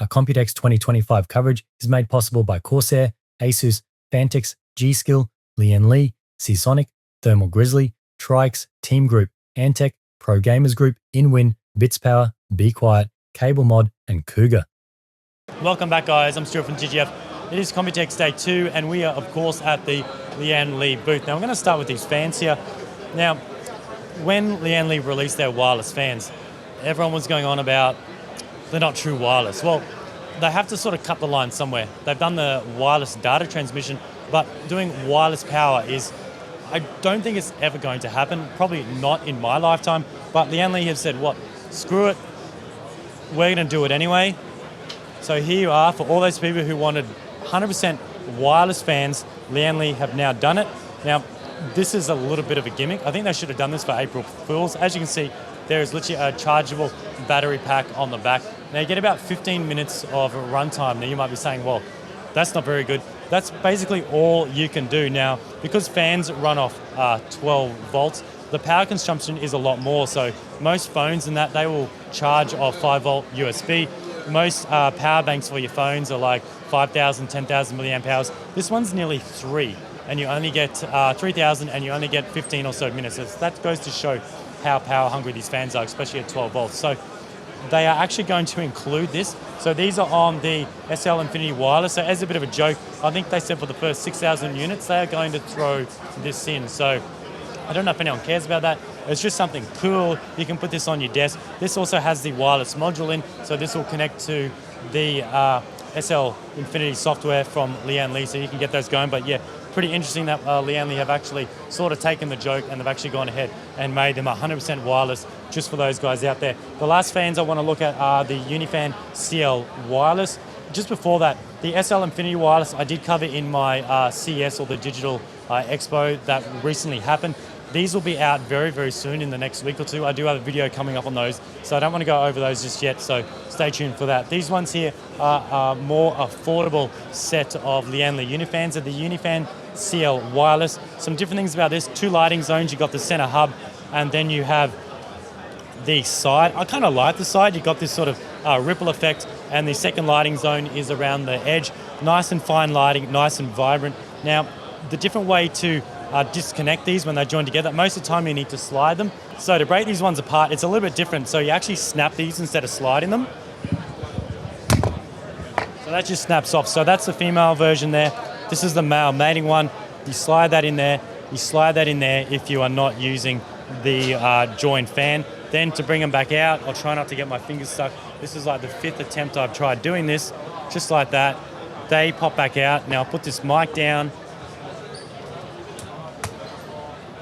Our Computex 2025 coverage is made possible by Corsair, Asus, Phanteks, G-Skill, LIAN Li, Seasonic, Thermal Grizzly, Trix, Team Group, Antec, Pro Gamers Group, InWin, BitsPower, Be Quiet, Cable Mod, and Cougar. Welcome back, guys. I'm Stuart from GGF. It is Computex Day 2, and we are, of course, at the LIAN Li booth. Now, I'm going to start with these fans here. Now, when LIAN Li released their wireless fans, everyone was going on about they're not true wireless. Well, they have to sort of cut the line somewhere. They've done the wireless data transmission, but doing wireless power is, I don't think it's ever going to happen. Probably not in my lifetime, but LIAN Li have said, what, screw it, we're going to do it anyway. So here you are, for all those people who wanted 100% wireless fans, LIAN Li have now done it. Now, this is a little bit of a gimmick. I think they should have done this for April Fools. As you can see, there is literally a chargeable battery pack on the back. Now you get about 15 minutes of runtime. Now you might be saying, well, that's not very good. That's basically all you can do. Now, because fans run off 12 volts, the power consumption is a lot more. So most phones in that, they will charge off 5 volt USB. Most power banks for your phones are like 5,000, 10,000 milliamp hours. This one's nearly 3, and you only get 3,000, and you only get 15 or so minutes. So that goes to show how power hungry these fans are, especially at 12 volts. So they are actually going to include this. So these are on the SL Infinity Wireless. So as a bit of a joke, I think they said for the first 6,000 units, they are going to throw this in. So I don't know if anyone cares about that. It's just something cool. You can put this on your desk. This also has the wireless module in, so this will connect to the SL Infinity software from LIAN Li, so you can get those going. But yeah, pretty interesting that LIAN Li have actually sort of taken the joke and they've actually gone ahead and made them 100% wireless just for those guys out there. The last fans I want to look at are the Unifan CL Wireless. Just before that, the SL Infinity Wireless I did cover in my CS, or the Digital Expo that recently happened. These will be out very, very soon in the next week or two. I do have a video coming up on those, so I don't want to go over those just yet, so stay tuned for that. These ones here are a more affordable set of LIAN Li Unifans. Are the Unifan CL Wireless. Some different things about this: 2 lighting zones. You've got the center hub, and then you have the side. I kind of like the side. You've got this sort of ripple effect, and the second lighting zone is around the edge. Nice and fine lighting, nice and vibrant. Now, the different way to disconnect these when they join together, most of the time you need to slide them. So to break these ones apart, it's a little bit different. So you actually snap these instead of sliding them. So that just snaps off. So that's the female version there. This is the male mating one. You slide that in there. You slide that in there if you are not using the joint fan. Then to bring them back out, I'll try not to get my fingers stuck. This is like the 5th attempt I've tried doing this, just like that. They pop back out. Now I'll put this mic down,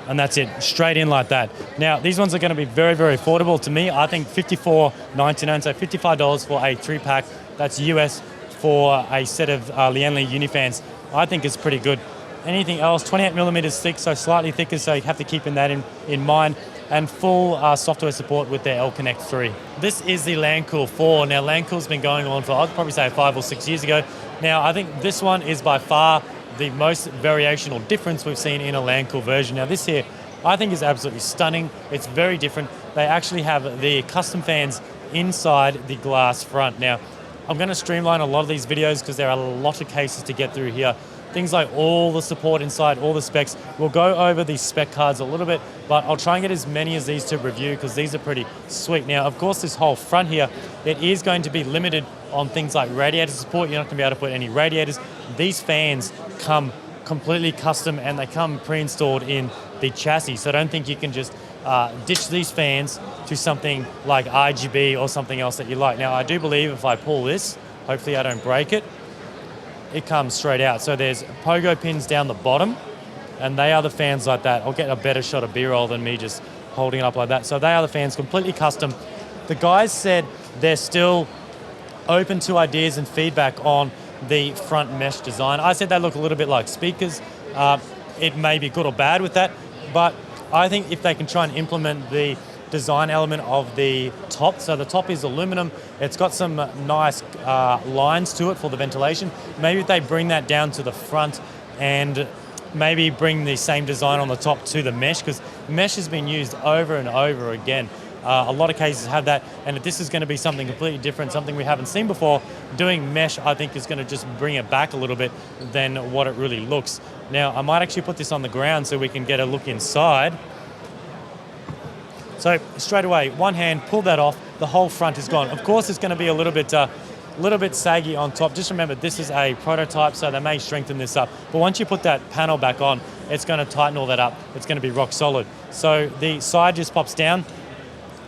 and that's it, straight in like that. Now, these ones are going to be very, very affordable to me. I think $54.99, so $55 for a 3-pack. That's US for a set of LIAN Li Unifans. I think it's pretty good. Anything else, 28mm thick, so slightly thicker, so you have to keep that in mind. And full software support with their L-Connect 3. This is the Lancool 4. Now, Lancool's been going on for, I'd probably say 5 or 6 years ago. Now, I think this one is by far the most variation or difference we've seen in a Lancool version. Now this here, I think is absolutely stunning. It's very different. They actually have the custom fans inside the glass front. Now, I'm going to streamline a lot of these videos because there are a lot of cases to get through here. Things like all the support inside, all the specs. We'll go over these spec cards a little bit, but I'll try and get as many as these to review because these are pretty sweet. Now, of course, this whole front here, it is going to be limited on things like radiator support. You're not going to be able to put any radiators. These fans come completely custom and they come pre-installed in the chassis. So I don't think you can just ditch these fans to something like RGB or something else that you like. Now, I do believe if I pull this, hopefully I don't break it, it comes straight out. So there's pogo pins down the bottom, and they are the fans like that. I'll get a better shot of B-roll than me just holding it up like that. So they are the fans, completely custom. The guys said they're still open to ideas and feedback on the front mesh design. I said they look a little bit like speakers. It may be good or bad with that, but I think if they can try and implement the design element of the top. So the top is aluminum. It's got some nice lines to it for the ventilation. Maybe if they bring that down to the front and maybe bring the same design on the top to the mesh, because mesh has been used over and over again A lot of cases have that, and if this is going to be something completely different, something we haven't seen before, doing mesh, I think, is going to just bring it back a little bit than what it really looks. Now, I might actually put this on the ground so we can get a look inside. So straight away, one hand, pull that off, the whole front is gone. Of course, it's going to be a little bit saggy on top. Just remember, this is a prototype, so they may strengthen this up. But once you put that panel back on, it's going to tighten all that up. It's going to be rock solid. So the side just pops down.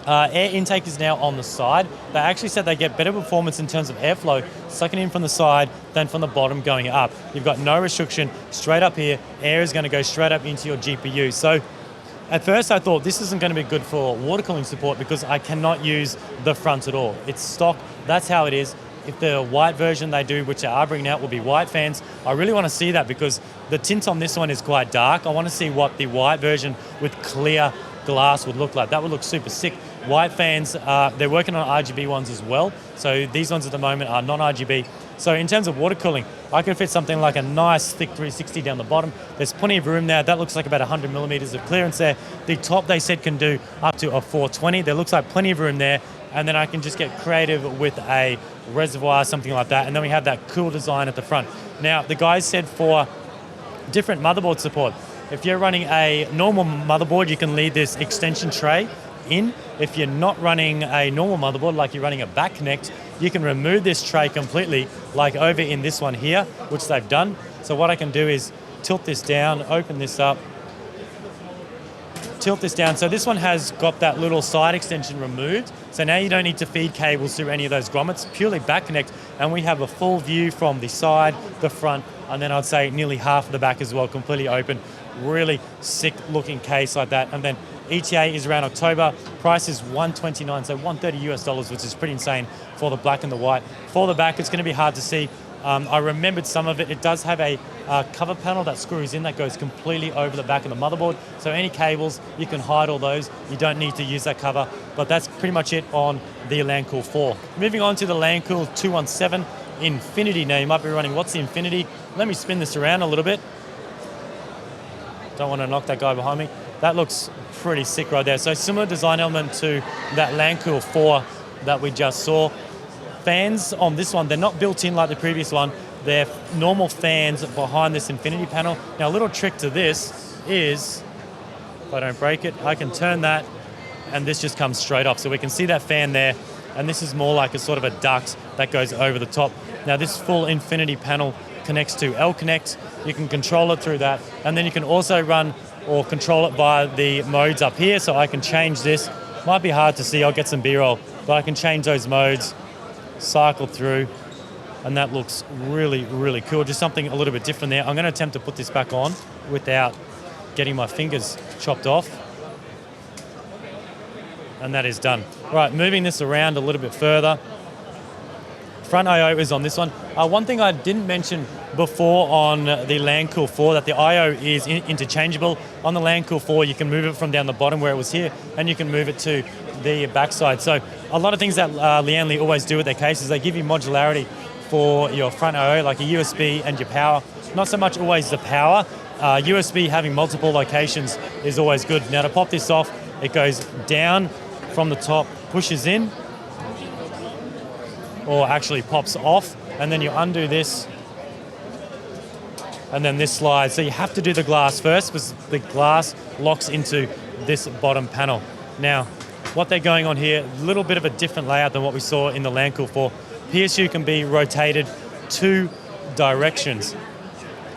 Air intake is now on the side. They actually said they get better performance in terms of airflow sucking in from the side than from the bottom going up. You've got no restriction straight up here. Air is going to go straight up into your GPU. So at first I thought this isn't going to be good for water cooling support because I cannot use the front at all. It's stock, that's how it is. If the white version they do, which they are bringing out, will be white fans, I really want to see that because the tint on this one is quite dark. I want to see what the white version with clear glass would look like. That would look super sick. White fans, they're working on RGB ones as well. So these ones at the moment are non-RGB. So in terms of water cooling, I could fit something like a nice thick 360 down the bottom. There's plenty of room there. That looks like about 100 millimeters of clearance there. The top they said can do up to a 420. There looks like plenty of room there. And then I can just get creative with a reservoir, something like that. And then we have that cool design at the front. Now, the guys said for different motherboard support, if you're running a normal motherboard, you can leave this extension tray in. If you're not running a normal motherboard, like you're running a back connect, you can remove this tray completely, like over in this one here, which they've done. So what I can do is tilt this down, open this up, tilt this down. So this one has got that little side extension removed. So now you don't need to feed cables through any of those grommets, purely back connect. And we have a full view from the side, the front, and then I'd say nearly half of the back as well, completely open. Really sick looking case like that. And then ETA is around October. Price is $129, so $130 US, which is pretty insane for the black and the white. For the back, it's going to be hard to see. I remembered some of it. It does have a cover panel that screws in that goes completely over the back of the motherboard. So any cables, you can hide all those. You don't need to use that cover. But that's pretty much it on the Lancool 4. Moving on to the Lancool 217 Infinity. Now you might be running, what's the Infinity? Let me spin this around a little bit. Don't want to knock that guy behind me. That looks pretty sick right there. So similar design element to that Lancool 4 that we just saw. Fans on this one, they're not built in like the previous one. They're normal fans behind this Infinity panel. Now a little trick to this is, if I don't break it, I can turn that and this just comes straight off. So we can see that fan there, and this is more like a sort of a duct that goes over the top. Now this full Infinity panel connects to L-Connect. You can control it through that, and then you can also run or control it via the modes up here. So I can change this. Might be hard to see, I'll get some B-roll, but I can change those modes, cycle through, and that looks really, really cool. Just something a little bit different there. I'm going to attempt to put this back on without getting my fingers chopped off. And that is done. Right, moving this around a little bit further. Front I/O is on this one. One thing I didn't mention before on the Lancool 4, that the I/O is interchangeable. On the Lancool 4, you can move it from down the bottom where it was here, and you can move it to the backside. So a lot of things that LIAN Li always do with their cases, they give you modularity for your front I/O, like a USB and your power. Not so much always the power. USB having multiple locations is always good. Now to pop this off, it goes down from the top, pushes in, or actually pops off, and then you undo this, and then this slides. So you have to do the glass first because the glass locks into this bottom panel. Now, what they're going on here, a little bit of a different layout than what we saw in the Lancool 4. PSU can be rotated 2 directions.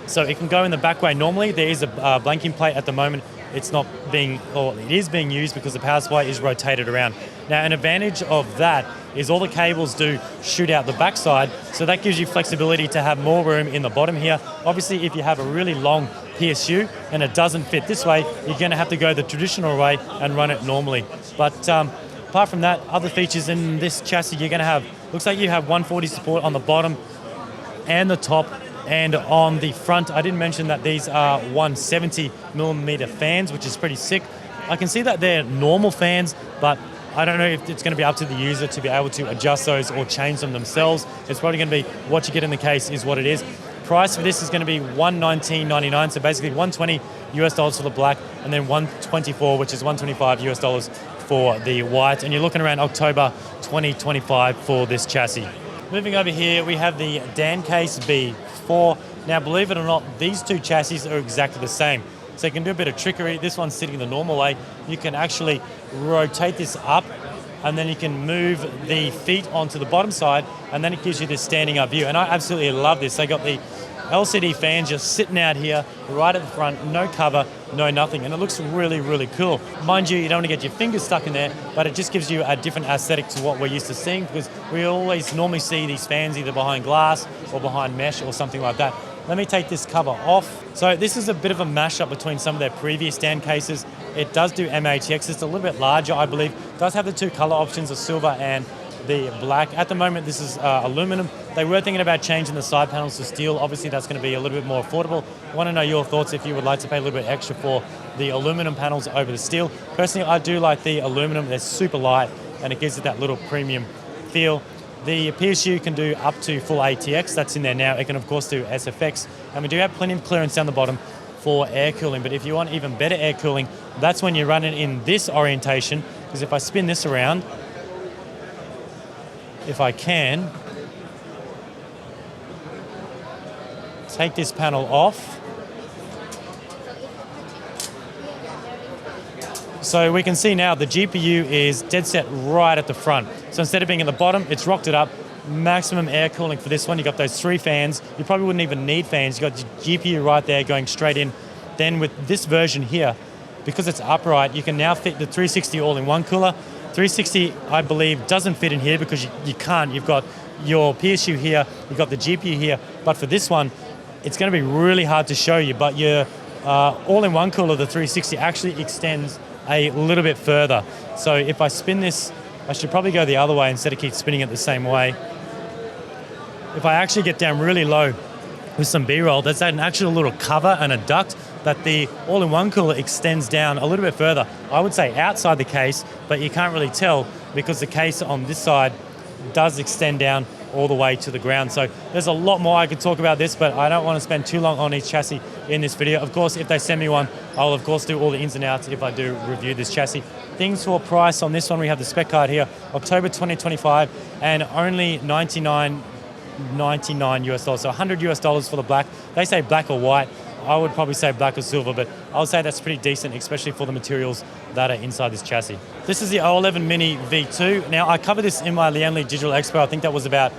So it can go in the back way. Normally there is a blanking plate at the moment. It's not being, or it is being used because the power supply is rotated around. Now an advantage of that is all the cables do shoot out the backside, so that gives you flexibility to have more room in the bottom here. Obviously if you have a really long PSU and it doesn't fit this way, you're going to have to go the traditional way and run it normally. But apart from that, other features in this chassis, you're going to have, looks like you have 140 support on the bottom and the top. And on the front, I didn't mention that these are 170 millimeter fans, which is pretty sick. I can see that they're normal fans, but I don't know if it's going to be up to the user to be able to adjust those or change them themselves. It's probably going to be what you get in the case is what it is. Price for this is going to be $119.99, so basically $120 US for the black, and then $124, which is $125 US for the white, and you're looking around October 2025 for this chassis. Moving over here, we have the Dan Case B4. Now, believe it or not, these two chassis are exactly the same. So you can do a bit of trickery. This one's sitting the normal way. You can actually rotate this up, and then you can move the feet onto the bottom side, and then it gives you this standing up view. And I absolutely love this. They got the LCD fans just sitting out here right at the front, no cover, no nothing, and it looks really, really cool. Mind you, you don't want to get your fingers stuck in there, but it just gives you a different aesthetic to what we're used to seeing, because we always normally see these fans either behind glass or behind mesh or something like that. Let me take this cover off. So this is a bit of a mashup between some of their previous stand cases. It does do MATX, it's a little bit larger, I believe. It does have the two color options of silver and the black. At the moment, this is aluminum. They were thinking about changing the side panels to steel. Obviously, that's going to be a little bit more affordable. I want to know your thoughts if you would like to pay a little bit extra for the aluminum panels over the steel. Personally, I do like the aluminum. They're super light, and it gives it that little premium feel. The PSU can do up to full ATX. That's in there now. It can, of course, do SFX. And we do have plenty of clearance down the bottom for air cooling. But if you want even better air cooling, that's when you run it in this orientation. Because if I spin this around, if I can, take this panel off. So we can see now the GPU is dead set right at the front. So instead of being at the bottom, it's rocked it up. Maximum air cooling for this one. You got those 3 fans. You probably wouldn't even need fans. You got the GPU right there going straight in. Then with this version here, because it's upright, you can now fit the 360 all-in-one cooler. 360, I believe, doesn't fit in here because you can't. You've got your PSU here, you've got the GPU here, but for this one, it's going to be really hard to show you, but your all-in-one cooler, the 360, actually extends a little bit further. So if I spin this, I should probably go the other way instead of keep spinning it the same way. If I actually get down really low with some B-roll, there's an actual little cover and a duct that the all-in-one cooler extends down a little bit further. I would say outside the case, but you can't really tell because the case on this side does extend down all the way to the ground. So there's a lot more I could talk about this, but I don't want to spend too long on each chassis in this video. Of course, if they send me one, I'll of course do all the ins and outs if I do review this chassis. Things for price on this one, we have the spec card here, October 2025, and only $99 US, so $100 US for the black. They say black or white. I would probably say black or silver, but I would say that's pretty decent, especially for the materials that are inside this chassis. This is the O11 Mini V2. Now, I covered this in my LIAN Li Digital Expo. I think that was about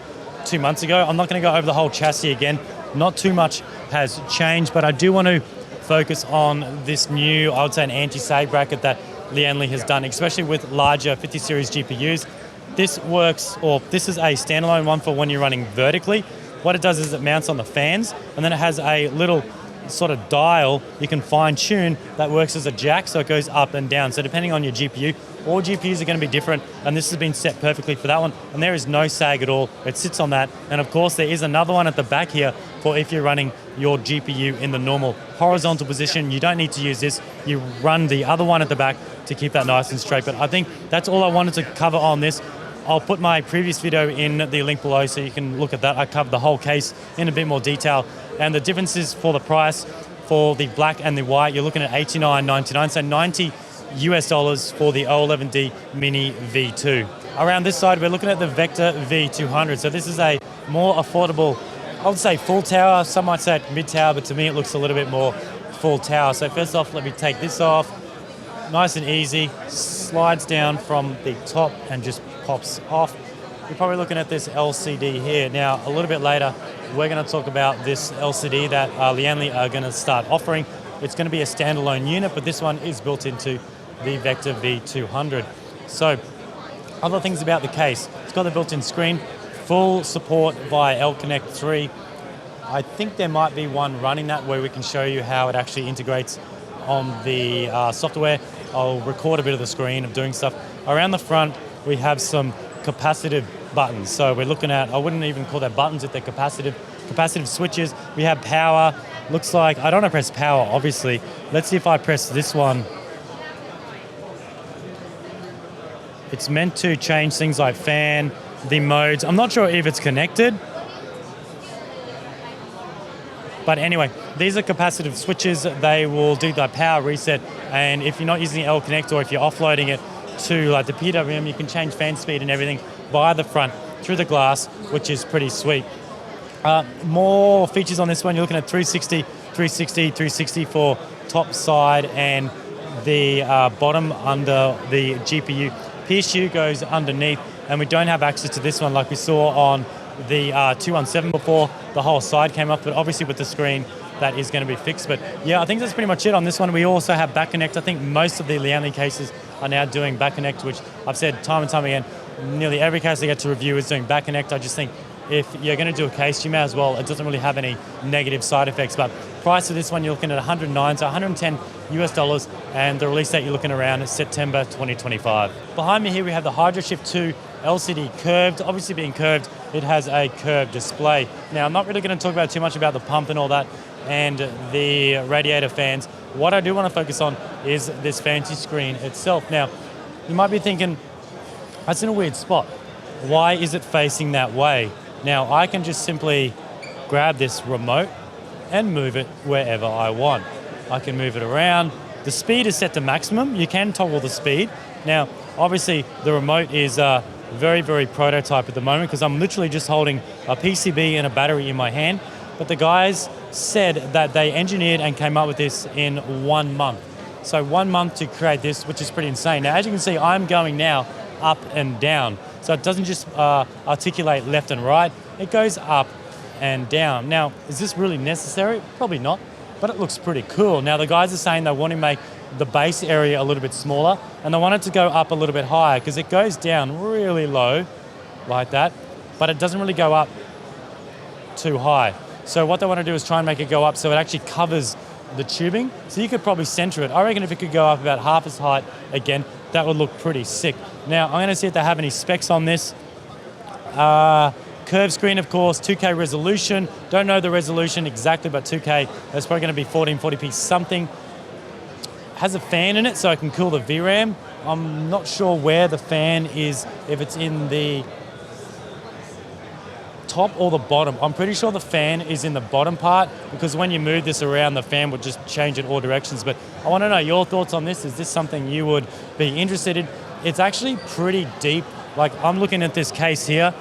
2 months ago. I'm not going to go over the whole chassis again. Not too much has changed, but I do want to focus on this new, I would say, an anti-sag bracket that LIAN Li has done, especially with larger 50 series GPUs. This works, or this is a standalone one for when you're running vertically. What it does is it mounts on the fans, and then it has a little sort of dial you can fine tune that works as a jack, so it goes up and down. So depending on your GPU, all GPUs are going to be different, and this has been set perfectly for that one, and there is no sag at all. It sits on that, and of course there is another one at the back here for if you're running your GPU in the normal horizontal position. You don't need to use this. You run the other one at the back to keep that nice and straight. But I think that's all I wanted to cover on this. I'll put my previous video in the link below so you can look at that. I covered the whole case in a bit more detail. And the differences for the price for the black and the white, you're looking at $89.99, so $90 US for the O11 Mini V2. Around this side, we're looking at the Vector V200. So this is a more affordable, I would say full tower. Some might say mid tower, but to me it looks a little bit more full tower. So first off, let me take this off. Nice and easy, slides down from the top and just pops off. You're probably looking at this LCD here. Now, a little bit later, we're going to talk about this LCD that LIAN Li are going to start offering. It's going to be a standalone unit, but this one is built into the Vector V200. So, other things about the case. It's got the built-in screen, full support via L-Connect 3. I think there might be one running that where we can show you how it actually integrates on the software. I'll record a bit of the screen of doing stuff. Around the front, we have some capacitive buttons. So we're looking at, I wouldn't even call that buttons if they're capacitive switches. We have power. Looks like, I don't want to press power, obviously. Let's see if I press this one. It's meant to change things like fan, the modes. I'm not sure if it's connected. But anyway, these are capacitive switches. They will do the power reset. And if you're not using L-Connect or if you're offloading it, to like the PWM. You can change fan speed and everything via the front through the glass, which is pretty sweet. More features on this one. You're looking at 360 for top, side, and the bottom under the GPU. PSU goes underneath, and we don't have access to this one like we saw on the 217 before. The whole side came up, but obviously with the screen, that is going to be fixed. But yeah, I think that's pretty much it on this one. We also have back connect. I think most of the LIAN Li cases are now doing back connect, which I've said time and time again, nearly every case I get to review is doing back connect. I just think if you're going to do a case, you may as well. It doesn't really have any negative side effects. But price of this one, you're looking at 109 to 110 US dollars, and the release date you're looking around September 2025. Behind me here we have the HydroShift 2 LCD Curved. Obviously being curved, it has a curved display. Now I'm not really going to talk about too much about the pump and all that and the radiator fans. What I do want to focus on is this fancy screen itself. Now you might be thinking, that's in a weird spot. Why is it facing that way? Now I can just simply grab this remote and move it wherever I want. I can move it around. The speed is set to maximum. You can toggle the speed. Now, obviously the remote is very, very prototype at the moment because I'm literally just holding a PCB and a battery in my hand. But the guys said that they engineered and came up with this in 1 month. So 1 month to create this, which is pretty insane. Now, as you can see, I'm going now up and down. So it doesn't just articulate left and right, it goes up and down. Now, is this really necessary? Probably not, but it looks pretty cool. Now, the guys are saying they want to make the base area a little bit smaller, and they want it to go up a little bit higher because it goes down really low like that, but it doesn't really go up too high. So what they want to do is try and make it go up so it actually covers the tubing. So you could probably center it. I reckon if it could go up about half as height again, that would look pretty sick. Now, I'm going to see if they have any specs on this. Curved screen, of course, 2K resolution. Don't know the resolution exactly, but 2K, that's probably going to be 1440p something. Has a fan in it, so I can cool the VRAM. I'm not sure where the fan is, if it's in the top or the bottom. I'm pretty sure the fan is in the bottom part because when you move this around, the fan would just change in all directions. But I want to know your thoughts on this. Is this something you would be interested in? It's actually pretty deep. Like I'm looking at this case here,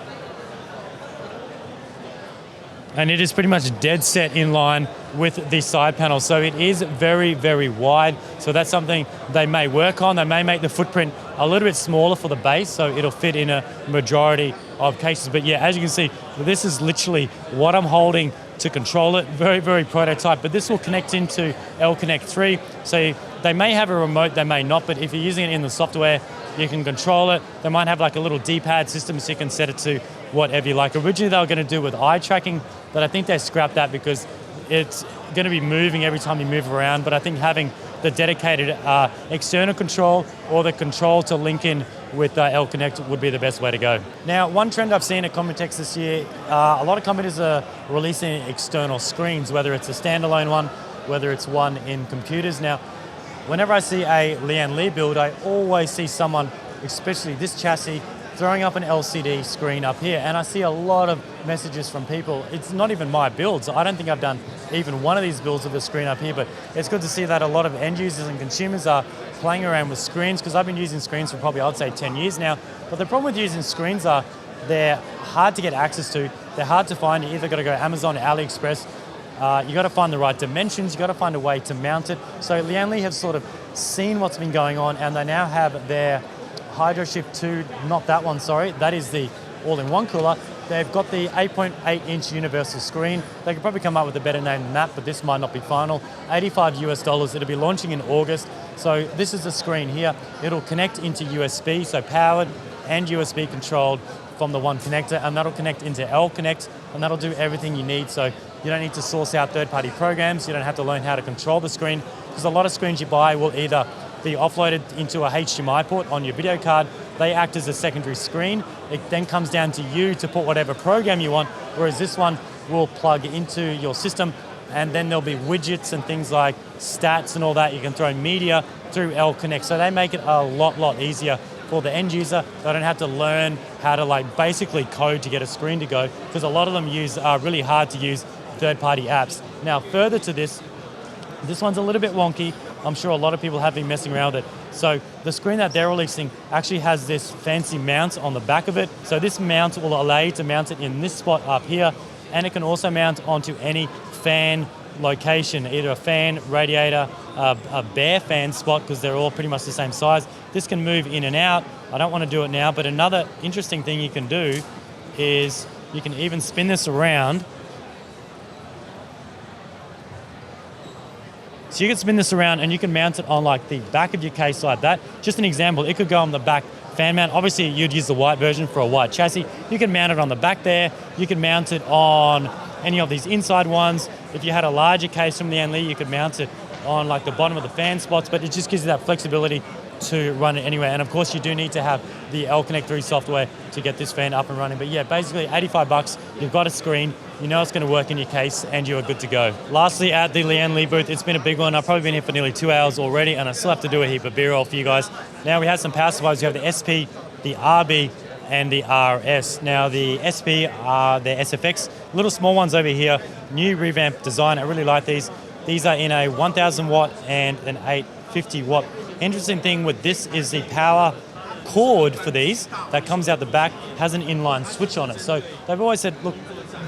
and it is pretty much dead set in line with the side panel. So it is very, very wide. So that's something they may work on. They may make the footprint a little bit smaller for the base, so it'll fit in a majority of cases. But yeah, as you can see, this is literally what I'm holding to control it. Very, very prototype, but this will connect into L-Connect 3. So they may have a remote, they may not, but if you're using it in the software, you can control it. They might have like a little D-pad system so you can set it to whatever you like. Originally they were going to do with eye tracking, but I think they scrapped that because it's going to be moving every time you move around. But I think having the dedicated external control or the control to link in with L-Connect would be the best way to go. Now, one trend I've seen at Computex this year, a lot of companies are releasing external screens, whether it's a standalone one, whether it's one in computers. Now, whenever I see a LIAN Li build, I always see someone, especially this chassis, throwing up an LCD screen up here, and I see a lot of messages from people. It's not even my builds. I don't think I've done even one of these builds with the screen up here, but it's good to see that a lot of end users and consumers are playing around with screens, because I've been using screens for probably, I'd say 10 years now. But the problem with using screens are they're hard to get access to, they're hard to find. You either got to go Amazon or AliExpress. You got to find the right dimensions, you got to find a way to mount it. So LIAN Li have sort of seen what's been going on, and they now have their HydroShift 2, not that one, sorry, that is the all-in-one cooler. They've got the 8.8-inch universal screen. They could probably come up with a better name than that, but this might not be final. $85 US. It'll be launching in August. So this is the screen here. It'll connect into USB, so powered and USB controlled from the one connector, and that'll connect into L-Connect, and that'll do everything you need. So you don't need to source out third-party programs. You don't have to learn how to control the screen, because a lot of screens you buy will either be offloaded into a HDMI port on your video card. They act as a secondary screen. It then comes down to you to put whatever program you want, whereas this one will plug into your system, and then there'll be widgets and things like stats and all that. You can throw media through L-Connect. So they make it a lot easier for the end user. They don't have to learn how to basically code to get a screen to go, because a lot of them use really hard to use third-party apps. Now, further to this one's a little bit wonky. I'm sure a lot of people have been messing around with it. So the screen that they're releasing actually has this fancy mount on the back of it. So this mount will allow you to mount it in this spot up here, and it can also mount onto any fan location, either a fan, radiator, a bare fan spot, because they're all pretty much the same size. This can move in and out. I don't want to do it now, but another interesting thing you can do is you can even spin this around. So you can spin this around and you can mount it on like the back of your case like that. Just an example, it could go on the back fan mount. Obviously you'd use the white version for a white chassis. You can mount it on the back there. You can mount it on any of these inside ones. If you had a larger case from LIAN Li, you could mount it on like the bottom of the fan spots, but it just gives you that flexibility to run it anywhere. And of course you do need to have the L-Connect 3 software to get this fan up and running. But yeah, basically 85 bucks, you've got a screen, you know it's going to work in your case, and you are good to go. Lastly, at the LIAN Li booth, it's been a big one. I've probably been here for nearly 2 hours already, and I still have to do a heap of B-roll for you guys. Now we have some power supplies. You have the SP, the RB, and the RS. Now the SP are the SFX, little small ones over here, new revamped design. I really like these. These are in a 1000 watt and an 850 watt. Interesting thing with this is the power cord for these that comes out the back has an inline switch on it. So they've always said, look,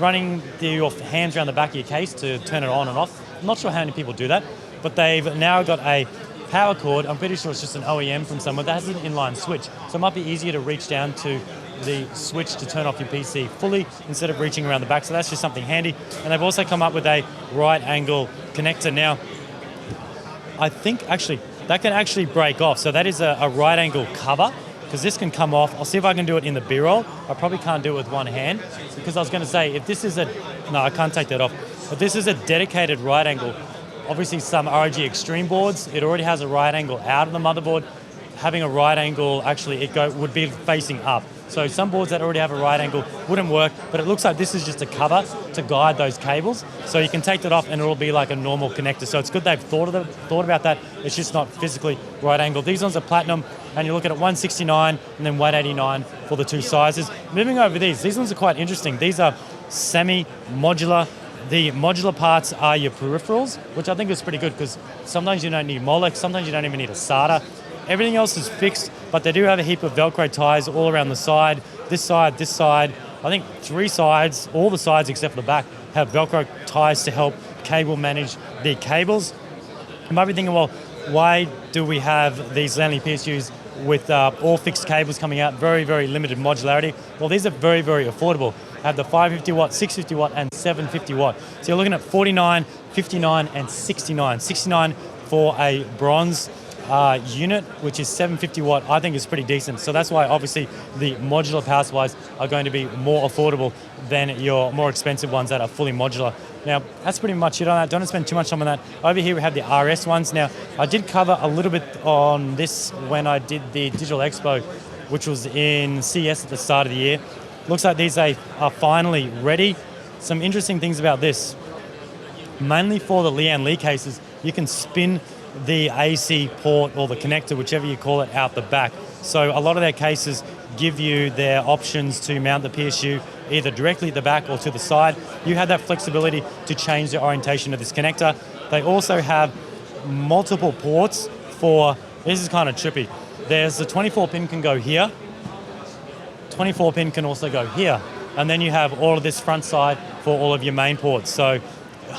running your hands around the back of your case to turn it on and off. I'm not sure how many people do that, but they've now got a power cord. I'm pretty sure it's just an OEM from somewhere that has an inline switch. So it might be easier to reach down to the switch to turn off your PC fully instead of reaching around the back. So that's just something handy. And they've also come up with a right angle connector. Now, I think actually that can actually break off. So that is a right angle cover, because this can come off. I'll see if I can do it in the B-roll. I probably can't do it with one hand, because I was going to say, if this is no, I can't take that off. But this is a dedicated right angle. Obviously some ROG Extreme boards, it already has a right angle out of the motherboard. Having a right angle, actually would be facing up. So some boards that already have a right angle wouldn't work, but it looks like this is just a cover to guide those cables. So you can take that off and it'll be like a normal connector. So it's good they've thought about that. It's just not physically right angle. These ones are platinum, and you're looking at 169 and then 189 for the two sizes. Moving over these ones are quite interesting. These are semi-modular. The modular parts are your peripherals, which I think is pretty good, because sometimes you don't need Molex, sometimes you don't even need a SATA. Everything else is fixed, but they do have a heap of Velcro ties all around the side. This side, this side. I think 3 sides, all the sides except for the back, have Velcro ties to help cable manage the cables. You might be thinking, well, why do we have these LIAN Li PSUs with all fixed cables coming out, very, very limited modularity? Well, these are very, very affordable. Have the 550 watt, 650 watt, and 750 watt. So you're looking at 49, 59, and 69. 69 for a bronze unit, which is 750 watt, I think is pretty decent. So that's why obviously the modular power supplies are going to be more affordable than your more expensive ones that are fully modular. Now, that's pretty much it on that. Don't spend too much time on that. Over here we have the RS ones. Now, I did cover a little bit on this when I did the Digital Expo, which was in CS at the start of the year. Looks like these are finally ready. Some interesting things about this. Mainly for the LIAN Li cases, you can spin the AC port or the connector, whichever you call it, out the back. So a lot of their cases give you their options to mount the PSU either directly at the back or to the side. You have that flexibility to change the orientation of this connector. They also have multiple ports for, this is kind of trippy. There's the 24 pin can go here. 24 pin can also go here. And then you have all of this front side for all of your main ports. So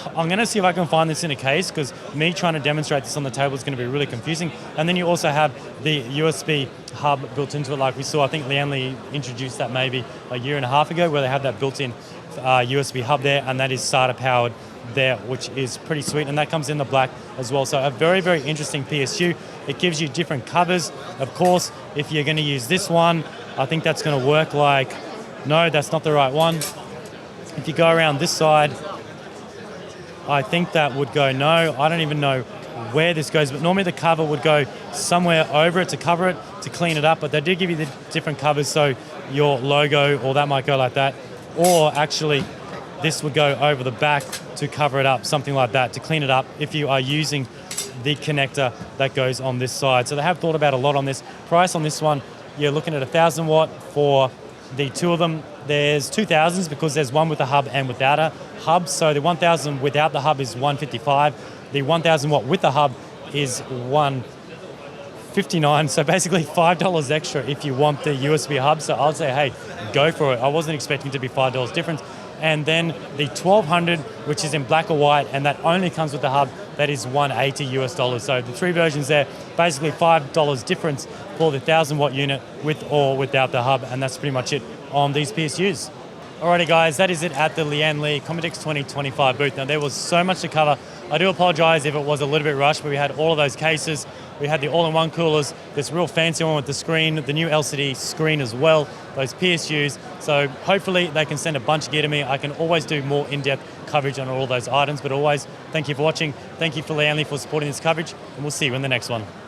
I'm going to see if I can find this in a case, because me trying to demonstrate this on the table is going to be really confusing. And then you also have the USB hub built into it, like we saw. I think LIAN Li introduced that maybe a year and a half ago, where they have that built-in USB hub there, and that is SATA powered there, which is pretty sweet. And that comes in the black as well. So a very, very interesting PSU. It gives you different covers. Of course, if you're going to use this one, I think that's going to work like, no, that's not the right one. If you go around this side, I think that would go no. I don't even know where this goes, but normally the cover would go somewhere over it to cover it, to clean it up, but they do give you the different covers, so your logo, or that might go like that, or actually this would go over the back to cover it up, something like that, to clean it up if you are using the connector that goes on this side. So they have thought about a lot on this. Price on this one, you're looking at 1000 watt for the two of them. There's 2000s because there's one with a hub and without a hub. So the 1000 without the hub is 155. The 1000 watt with the hub is 1 $59, so basically $5 extra if you want the USB hub. So I'd say, hey, go for it. I wasn't expecting to be $5 difference. And then the 1200, which is in black or white, and that only comes with the hub, that is $180 US. So the 3 versions there, basically $5 difference for the 1000 watt unit with or without the hub, and that's pretty much it on these PSUs. Alrighty guys, that is it at the LIAN Li Computex 2025 booth. Now there was so much to cover. I do apologize if it was a little bit rushed, but we had all of those cases. We had the all-in-one coolers, this real fancy one with the screen, the new LCD screen as well, those PSUs. So hopefully they can send a bunch of gear to me. I can always do more in-depth coverage on all those items, but always, thank you for watching. Thank you for LIAN Li for supporting this coverage, and we'll see you in the next one.